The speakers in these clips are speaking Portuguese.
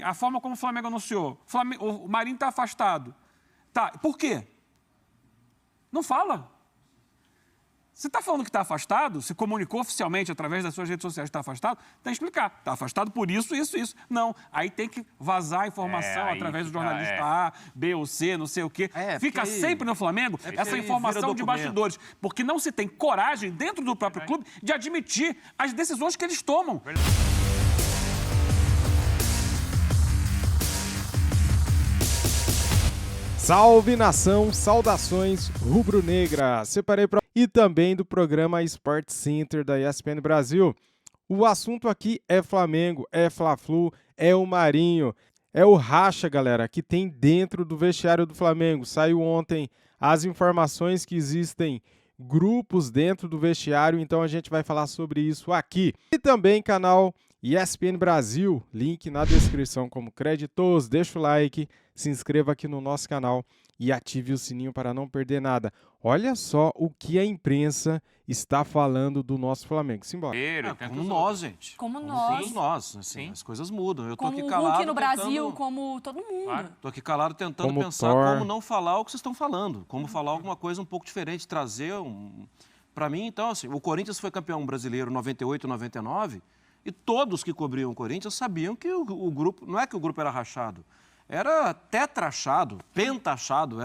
A forma como o Flamengo anunciou. O Marinho está afastado. Tá, por quê? Não fala. Você está falando que está afastado, se comunicou oficialmente através das suas redes sociais que está afastado, tem que explicar. Está afastado por isso, isso, isso. Não, aí tem que vazar a informação através do jornalista A, B ou C, não sei o quê. Fica sempre no Flamengo essa informação de bastidores. Porque não se tem coragem, dentro do próprio clube, de admitir as decisões que eles tomam. Salve nação, saudações rubro-negras. Separei para e também do programa Sport Center da ESPN Brasil. O assunto aqui é Flamengo, é Fla-Flu, é o Marinho, é o racha, galera, que tem dentro do vestiário do Flamengo. Saiu ontem as informações que existem grupos dentro do vestiário, então a gente vai falar sobre isso aqui. E também canal ESPN Brasil, link na descrição como créditos. Deixa o like, se inscreva aqui no nosso canal e ative o sininho para não perder nada. Olha só o que a imprensa está falando do nosso Flamengo. Simbora. Como nós, gente. Como nós. Todos nós, assim, as coisas mudam. Eu tô como aqui o calado Hulk no Brasil, tentando... como todo mundo. Claro. Tô aqui calado tentando como pensar Thor. como não falar o que vocês estão falando. Como falar alguma coisa um pouco diferente, trazer um... Para mim, então, assim, o Corinthians foi campeão brasileiro em 98, 99, e todos que cobriam o Corinthians sabiam que o grupo... Não é que o grupo era rachado. Era tetrachado, pentachado,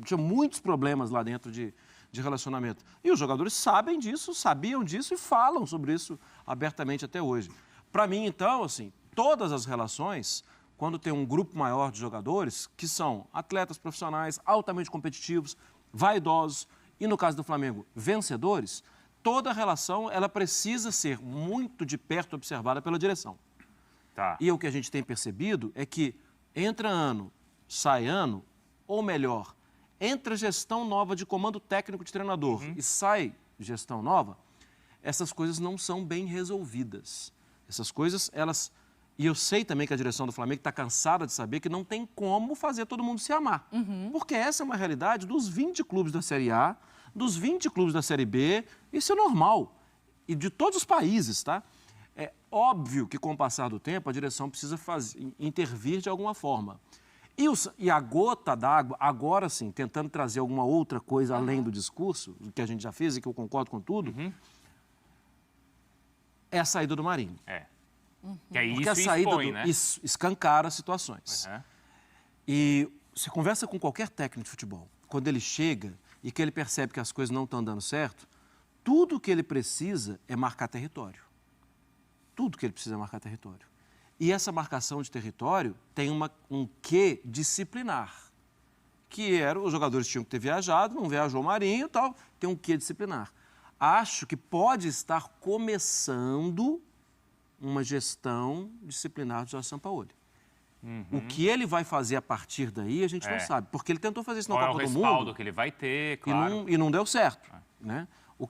tinha muitos problemas lá dentro de relacionamento. E os jogadores sabem disso, sabiam disso e falam sobre isso abertamente até hoje. Para mim, então, assim, todas as relações, quando tem um grupo maior de jogadores, que são atletas profissionais, altamente competitivos, vaidosos e, no caso do Flamengo, vencedores, toda relação ela precisa ser muito de perto observada pela direção. Tá. E o que a gente tem percebido é que entra ano, sai ano, ou melhor, entra gestão nova de comando técnico de treinador e sai gestão nova, essas coisas não são bem resolvidas. Essas coisas, elas... E eu sei também que a direção do Flamengo está cansada de saber que não tem como fazer todo mundo se amar. Porque essa é uma realidade dos 20 clubes da Série A, dos 20 clubes da Série B, isso é normal. E de todos os países, tá? É óbvio que, com o passar do tempo, a direção precisa intervir de alguma forma. E a gota d'água, agora sim, tentando trazer alguma outra coisa além do discurso, que a gente já fez e que eu concordo com tudo, é a saída do Marinho. Que é Porque isso a saída expõe, né? isso escancara situações. E você conversa com qualquer técnico de futebol, quando ele chega e que ele percebe que as coisas não estão dando certo, tudo que ele precisa é marcar território. Tudo que ele precisa é marcar território. E essa marcação de território tem um quê disciplinar, que era, os jogadores tinham que ter viajado, não viajou o Marinho e tal, tem um quê disciplinar. Acho que pode estar começando uma gestão disciplinar do Jorge Sampaoli. O que ele vai fazer a partir daí, a gente não sabe, porque ele tentou fazer isso na Copa do Mundo. Qual é o respaldo que ele vai ter, claro. E não deu certo, né?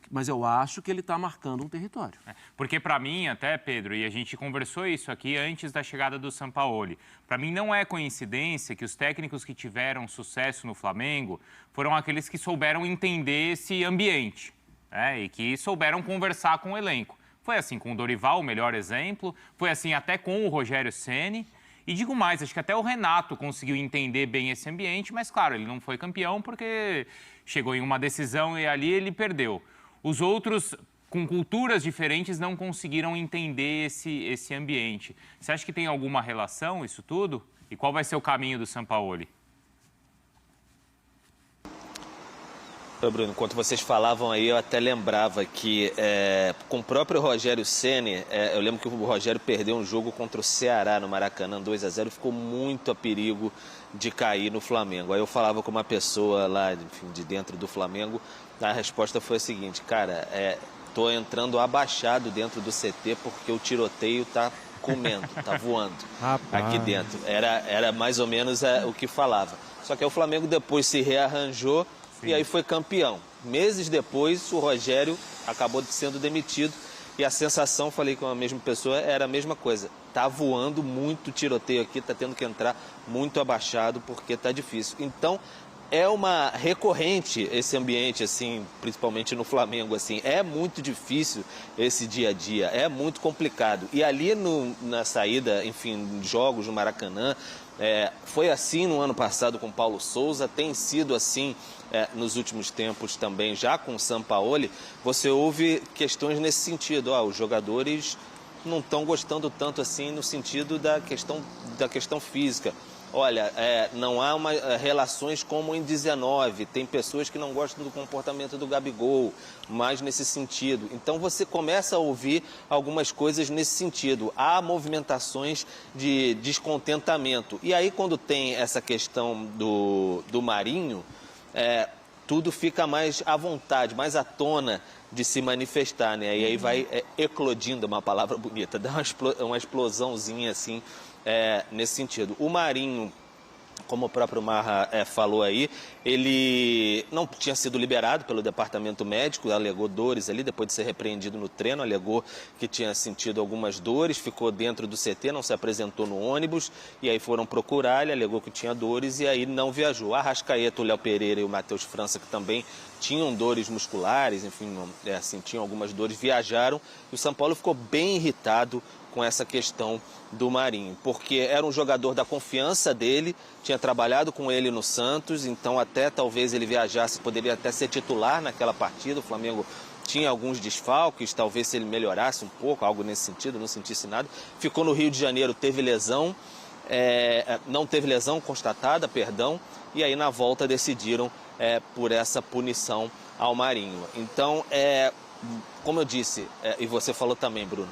Mas eu acho que ele está marcando um território. Porque para mim, até, Pedro, e a gente conversou isso aqui antes da chegada do Sampaoli, para mim não é coincidência que os técnicos que tiveram sucesso no Flamengo foram aqueles que souberam entender esse ambiente, né? E que souberam conversar com o elenco. Foi assim com o Dorival, o melhor exemplo, foi assim até com o Rogério Ceni. E digo mais, acho que até o Renato conseguiu entender bem esse ambiente, mas claro, ele não foi campeão porque chegou em uma decisão e ali ele perdeu. Os outros, com culturas diferentes, não conseguiram entender esse ambiente. Você acha que tem alguma relação isso tudo? E qual vai ser o caminho do Sampaoli? Bruno, enquanto vocês falavam aí, eu até lembrava que com o próprio Rogério Ceni, eu lembro que o Rogério perdeu um jogo contra o Ceará no Maracanã, 2-0, e ficou muito a perigo de cair no Flamengo. Aí eu falava com uma pessoa lá, enfim, de dentro do Flamengo, a resposta foi a seguinte: cara, tô entrando abaixado dentro do CT porque o tiroteio tá comendo, tá voando aqui dentro. Era mais ou menos o que falava. Só que aí o Flamengo depois se rearranjou. Sim. E aí foi campeão. Meses depois, o Rogério acabou sendo demitido e a sensação, falei com a mesma pessoa, era a mesma coisa. Tá voando muito tiroteio aqui, tá tendo que entrar muito abaixado porque tá difícil. Então, é uma recorrente esse ambiente, assim, principalmente no Flamengo, assim. É muito difícil esse dia a dia, é muito complicado. E ali na saída, enfim, jogos no Maracanã, foi assim no ano passado com Paulo Souza, tem sido assim nos últimos tempos também, já com o Sampaoli. Você ouve questões nesse sentido, os jogadores não estão gostando tanto assim no sentido da questão física. Olha, não há relações como em 19, tem pessoas que não gostam do comportamento do Gabigol, mais nesse sentido. Então você começa a ouvir algumas coisas nesse sentido. Há movimentações de descontentamento. E aí quando tem essa questão do Marinho, tudo fica mais à vontade, mais à tona de se manifestar, né? E aí vai eclodindo, uma palavra bonita, dá uma explosãozinha assim, nesse sentido. O Marinho, como o próprio Marra falou aí, ele não tinha sido liberado pelo departamento médico, alegou dores ali, depois de ser repreendido no treino, alegou que tinha sentido algumas dores, ficou dentro do CT, não se apresentou no ônibus, e aí foram procurar, ele alegou que tinha dores e aí não viajou. A Arrascaeta, o Léo Pereira e o Matheus França, que também tinham dores musculares, enfim, tinham algumas dores, viajaram, e o São Paulo ficou bem irritado com essa questão do Marinho, porque era um jogador da confiança dele, tinha trabalhado com ele no Santos, então até talvez ele viajasse, poderia até ser titular naquela partida. O Flamengo tinha alguns desfalques, talvez se ele melhorasse um pouco, algo nesse sentido, não sentisse nada. Ficou no Rio de Janeiro, teve lesão, não teve lesão constatada, perdão, e aí na volta decidiram por essa punição ao Marinho. Então, como eu disse, e você falou também, Bruno,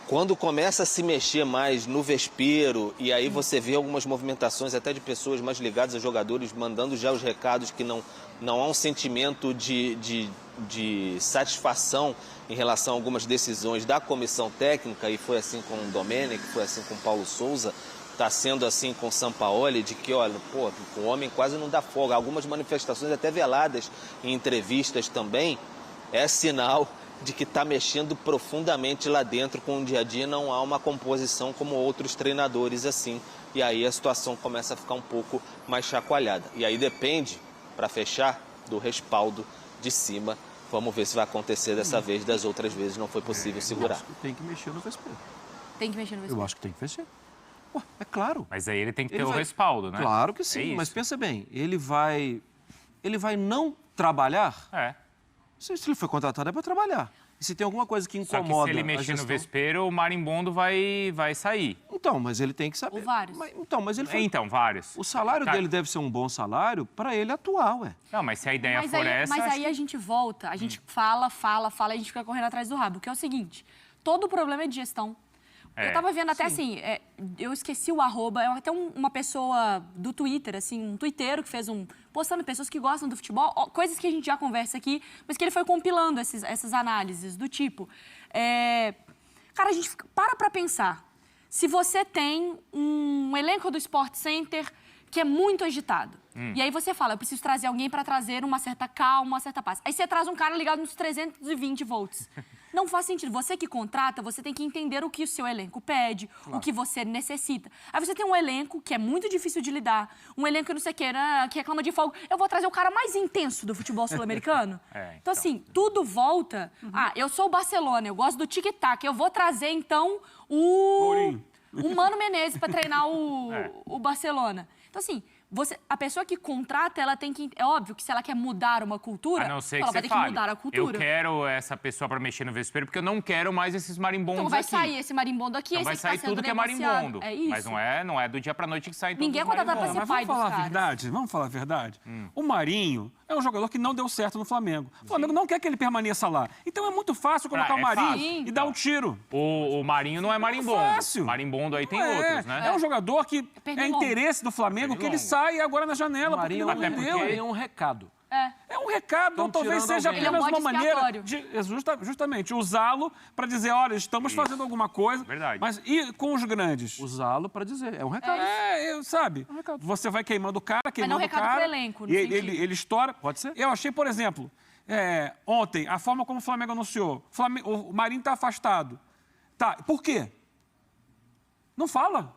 quando começa a se mexer mais no vespeiro, e aí você vê algumas movimentações até de pessoas mais ligadas a jogadores, mandando já os recados que não há um sentimento de satisfação em relação a algumas decisões da comissão técnica, e foi assim com o Domenech, foi assim com o Paulo Souza, está sendo assim com o Sampaoli, de que, olha, o homem quase não dá folga. Algumas manifestações até veladas em entrevistas também, é sinal de que está mexendo profundamente lá dentro com o dia a dia, não há uma composição como outros treinadores assim. E aí a situação começa a ficar um pouco mais chacoalhada. E aí depende, para fechar, do respaldo de cima. Vamos ver se vai acontecer dessa vez, das outras vezes não foi possível segurar. Tem que mexer no vespeiro. Tem que mexer no vespeiro. Eu acho que tem que mexer. É claro. Mas aí ele tem que ter o respaldo, né? Claro que sim, mas pensa bem, ele vai não trabalhar? Se ele foi contratado é para trabalhar. E se tem alguma coisa que incomoda... Só que se ele mexer no vespeiro, o marimbondo vai sair. Então, mas ele tem que saber... Ou vários. Mas ele foi... Então, vários. O salário dele deve ser um bom salário para ele atuar, ué. Não, mas se a ideia for essa... Mas aí a gente volta, a gente fala, e a gente fica correndo atrás do rabo. Que é o seguinte, todo o problema é de gestão. Eu tava vendo até assim, eu esqueci o arroba, até uma pessoa do Twitter, assim, um tuiteiro que fez postando pessoas que gostam do futebol, coisas que a gente já conversa aqui, mas que ele foi compilando essas análises do tipo. Cara, a gente para pensar. Se você tem um elenco do Sport Center que é muito agitado, e aí você fala, eu preciso trazer alguém para trazer uma certa calma, uma certa paz. Aí você traz um cara ligado nos 320 volts. Não faz sentido. Você que contrata, você tem que entender o que o seu elenco pede, o que você necessita. Aí você tem um elenco que é muito difícil de lidar, um elenco que não sei o que, que reclama de folga. Eu vou trazer o cara mais intenso do futebol sul-americano? Então, assim, tudo volta. Eu sou o Barcelona, eu gosto do tic-tac. Eu vou trazer, então, o Mano Menezes para treinar o Barcelona. Então, assim... a pessoa que contrata, ela tem que... É óbvio que se ela quer mudar uma cultura, a não ser ela que vai você ter que fale, mudar a cultura. eu quero essa pessoa para mexer no vespeiro, porque eu não quero mais esses marimbondos aqui. Então vai sair esse marimbondo aqui, então esse vai que tá sair sendo tudo que é negociado. marimbondo. É isso. Mas não é do dia para noite que sai tudo. Ninguém é contratado para ser Mas pai vamos falar dos a caras. verdade, vamos falar a verdade. O Marinho é um jogador que não deu certo no Flamengo. O Flamengo não quer que ele permaneça lá. Então é muito fácil colocar o Marinho fácil. e dar um tiro. O Marinho não é marimbondo. Fácil. Marimbondo aí tem outros, né? É um jogador que é longo. interesse do Flamengo que ele saia agora na janela, porque ele não vendeu. É um recado. É um recado, ou talvez tirando seja alguém. apenas Ele é um uma bode maneira expiatório. de justamente usá-lo para dizer, olha, estamos fazendo alguma coisa. Verdade. Mas e com os grandes? Usá-lo para dizer, é um recado. Sabe? Você vai queimando o cara, queimando o recado cara. pro elenco, no e sentido. ele estoura. Pode ser. Eu achei, por exemplo, ontem, a forma como o Flamengo anunciou. O Marinho está afastado. Tá, por quê? Não fala.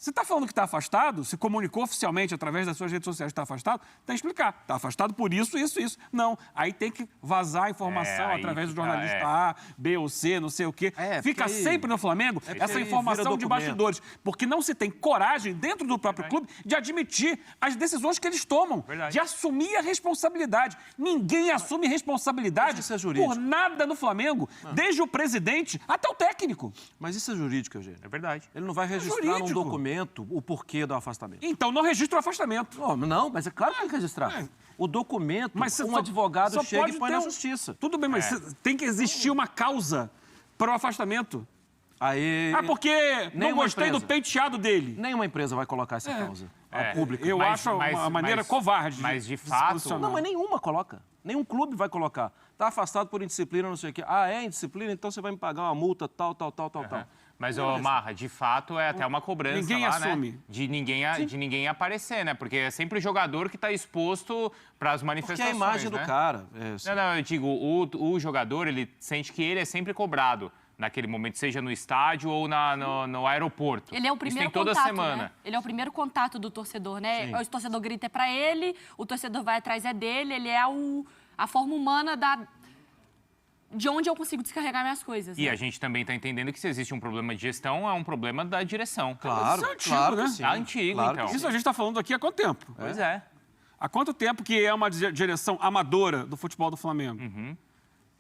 Você está falando que está afastado, se comunicou oficialmente através das suas redes sociais que está afastado, tem que explicar. Está afastado por isso, isso, isso. Não, aí tem que vazar a informação através do jornalista A, B ou C, não sei o quê. Fica sempre no Flamengo essa informação de bastidores. Porque não se tem coragem, dentro do próprio clube, de admitir as decisões que eles tomam, de assumir a responsabilidade. Ninguém assume responsabilidade por nada no Flamengo, desde o presidente até o técnico. Mas isso é jurídico, Eugênio. É verdade. Ele não vai registrar num documento o porquê do afastamento. Então não registra o afastamento. Não, mas é claro que tem que registrar. O documento, um advogado chega e põe na justiça. Tudo bem, mas tem que existir uma causa para o afastamento. Porque não gostei do penteado dele. Nenhuma empresa vai colocar essa causa pública. Eu acho uma maneira covarde. Mas de fato... Não, mas nenhuma coloca. Nenhum clube vai colocar. Está afastado por indisciplina, não sei o quê. É indisciplina, então você vai me pagar uma multa, tal. Mas, Marra, de fato é até uma cobrança ninguém lá, assume. Né? De ninguém aparecer, né? Porque é sempre o jogador que está exposto para as manifestações. Porque é a imagem do cara. Não, eu digo, o jogador, ele sente que ele é sempre cobrado naquele momento, seja no estádio ou no aeroporto. Ele é o primeiro Isso tem toda contato, semana. Né? Ele é o primeiro contato do torcedor, né? Sim. O torcedor grita para ele, o torcedor vai atrás dele, ele é a forma humana de onde eu consigo descarregar minhas coisas. E a gente também está entendendo que se existe um problema de gestão, é um problema da direção. Claro, isso é antigo, claro, né? Sim. É antigo, claro então. Isso a gente está falando aqui há quanto tempo? Pois é. Há quanto tempo que é uma direção amadora do futebol do Flamengo?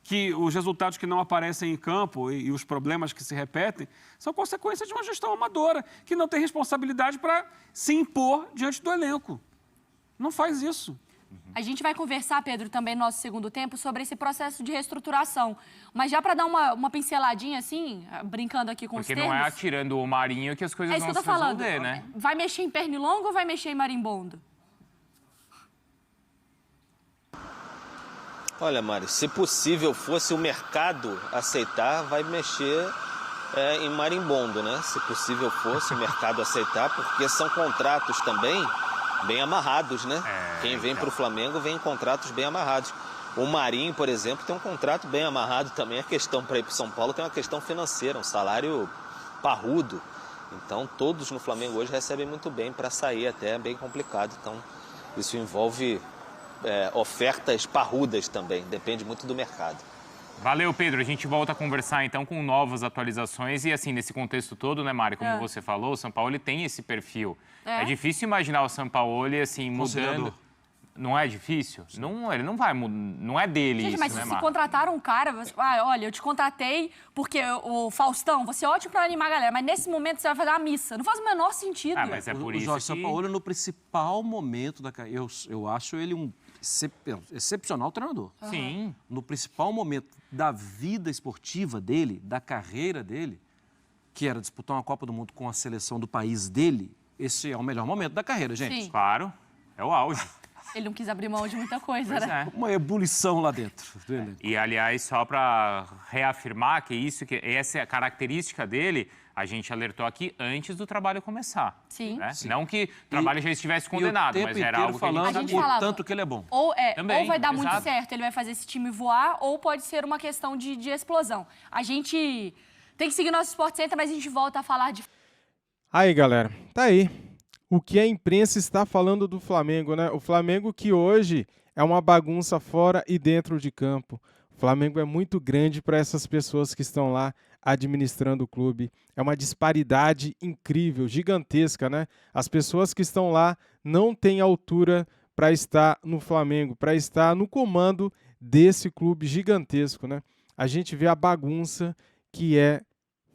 Que os resultados que não aparecem em campo e os problemas que se repetem são consequência de uma gestão amadora, que não tem responsabilidade para se impor diante do elenco. Não faz isso. A gente vai conversar, Pedro, também no nosso segundo tempo, sobre esse processo de reestruturação. Mas já para dar uma pinceladinha, assim, brincando aqui com os termos... Porque não é atirando o Marinho que as coisas vão se resolver, né? Vai mexer em Pernilongo ou vai mexer em Marimbondo? Olha, Mari, se possível fosse o mercado aceitar, vai mexer em Marimbondo, né? Se possível fosse o mercado aceitar, porque são contratos também bem amarrados, né? Quem vem para o Flamengo vem em contratos bem amarrados. O Marinho, por exemplo, tem um contrato bem amarrado também. A questão para ir para o São Paulo tem uma questão financeira, um salário parrudo. Então, todos no Flamengo hoje recebem muito bem, para sair até é bem complicado. Então, isso envolve ofertas parrudas também, depende muito do mercado. Valeu, Pedro. A gente volta a conversar, então, com novas atualizações. E, assim, nesse contexto todo, né, Mari, como você falou, o Sampaoli tem esse perfil. É difícil imaginar o Sampaoli, assim, mudando. Não é difícil? Não, ele não vai mudar. Não é dele isso, mas né, se contrataram um cara... olha, eu te contratei porque o Faustão, você é ótimo para animar a galera, mas nesse momento você vai fazer uma missa. Não faz o menor sentido. Mas é por o isso Jorge Sampaoli, no principal momento da carreira, eu acho ele um excepcional treinador. Sim. No principal momento da vida esportiva dele, da carreira dele, que era disputar uma Copa do Mundo com a seleção do país dele, esse é o melhor momento da carreira, gente. Sim. Claro, é o auge. Ele não quis abrir mão de muita coisa, né? Uma ebulição lá dentro. E, aliás, só para reafirmar que essa é a característica dele, a gente alertou aqui antes do trabalho começar. Sim. Né? Não que o trabalho já estivesse condenado, mas era algo que a gente falava, tanto que ele é bom. Ou vai dar muito certo, ele vai fazer esse time voar, ou pode ser uma questão de explosão. A gente tem que seguir nosso Sport Center, mas a gente volta a falar de... Aí, galera, tá aí. O que a imprensa está falando do Flamengo, né? O Flamengo que hoje é uma bagunça fora e dentro de campo. O Flamengo é muito grande para essas pessoas que estão lá administrando o clube. É uma disparidade incrível, gigantesca, né? As pessoas que estão lá não têm altura para estar no Flamengo, para estar no comando desse clube gigantesco, né? A gente vê a bagunça que é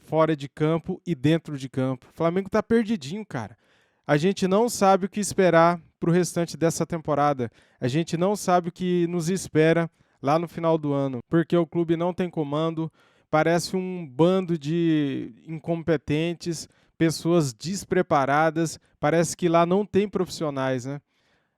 fora de campo e dentro de campo. O Flamengo está perdidinho, cara. A gente não sabe o que esperar para o restante dessa temporada. A gente não sabe o que nos espera lá no final do ano, porque o clube não tem comando, parece um bando de incompetentes, pessoas despreparadas, parece que lá não tem profissionais, né?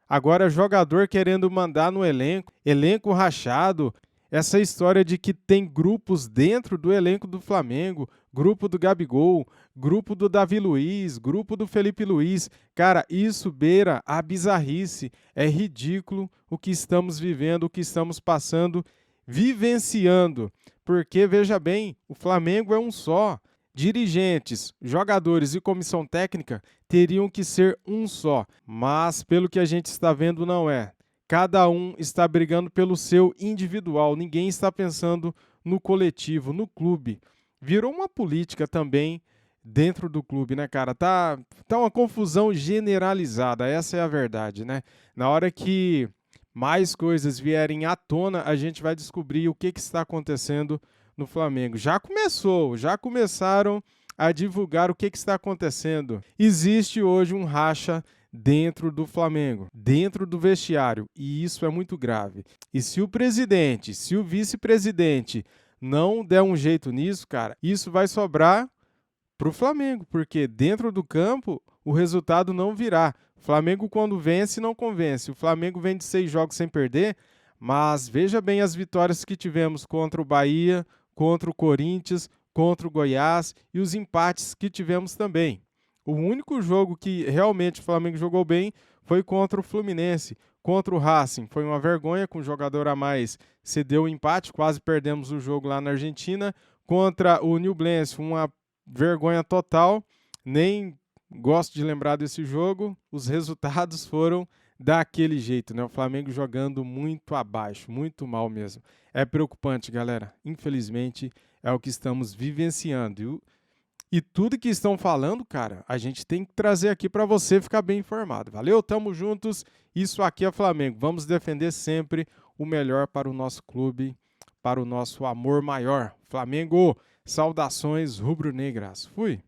Agora, jogador querendo mandar no elenco rachado, essa história de que tem grupos dentro do elenco do Flamengo, grupo do Gabigol, grupo do Davi Luiz, grupo do Felipe Luiz. Cara, isso beira a bizarrice. É ridículo o que estamos vivendo, o que estamos passando, vivenciando. Porque, veja bem, o Flamengo é um só. dirigentes, jogadores e comissão técnica teriam que ser um só, mas pelo que a gente está vendo não é. Cada um está brigando pelo seu individual, ninguém está pensando no coletivo, no clube. Virou uma política também dentro do clube, né, cara? Tá uma confusão generalizada, essa é a verdade, né? Na hora que mais coisas vierem à tona, a gente vai descobrir o que está acontecendo no Flamengo. Já começaram a divulgar o que está acontecendo. Existe hoje um racha dentro do Flamengo, dentro do vestiário, e isso é muito grave. E se o presidente, se o vice-presidente não der um jeito nisso, cara, isso vai sobrar para o Flamengo, porque dentro do campo o resultado não virá. O Flamengo, quando vence, não convence. O Flamengo vem de 6 jogos sem perder, mas veja bem as vitórias que tivemos contra o Bahia, contra o Corinthians, contra o Goiás e os empates que tivemos também. O único jogo que realmente o Flamengo jogou bem foi contra o Fluminense. Contra o Racing foi uma vergonha, com um jogador a mais cedeu o empate, quase perdemos o jogo lá na Argentina. Contra o Nublense, uma vergonha total, nem gosto de lembrar desse jogo. Os resultados foram daquele jeito, né? O Flamengo jogando muito abaixo, muito mal mesmo. É preocupante, galera. Infelizmente, é o que estamos vivenciando. E tudo que estão falando, cara, a gente tem que trazer aqui para você ficar bem informado. Valeu? Tamo juntos. Isso aqui é Flamengo. Vamos defender sempre o melhor para o nosso clube, para o nosso amor maior. Flamengo, saudações rubro-negras. Fui!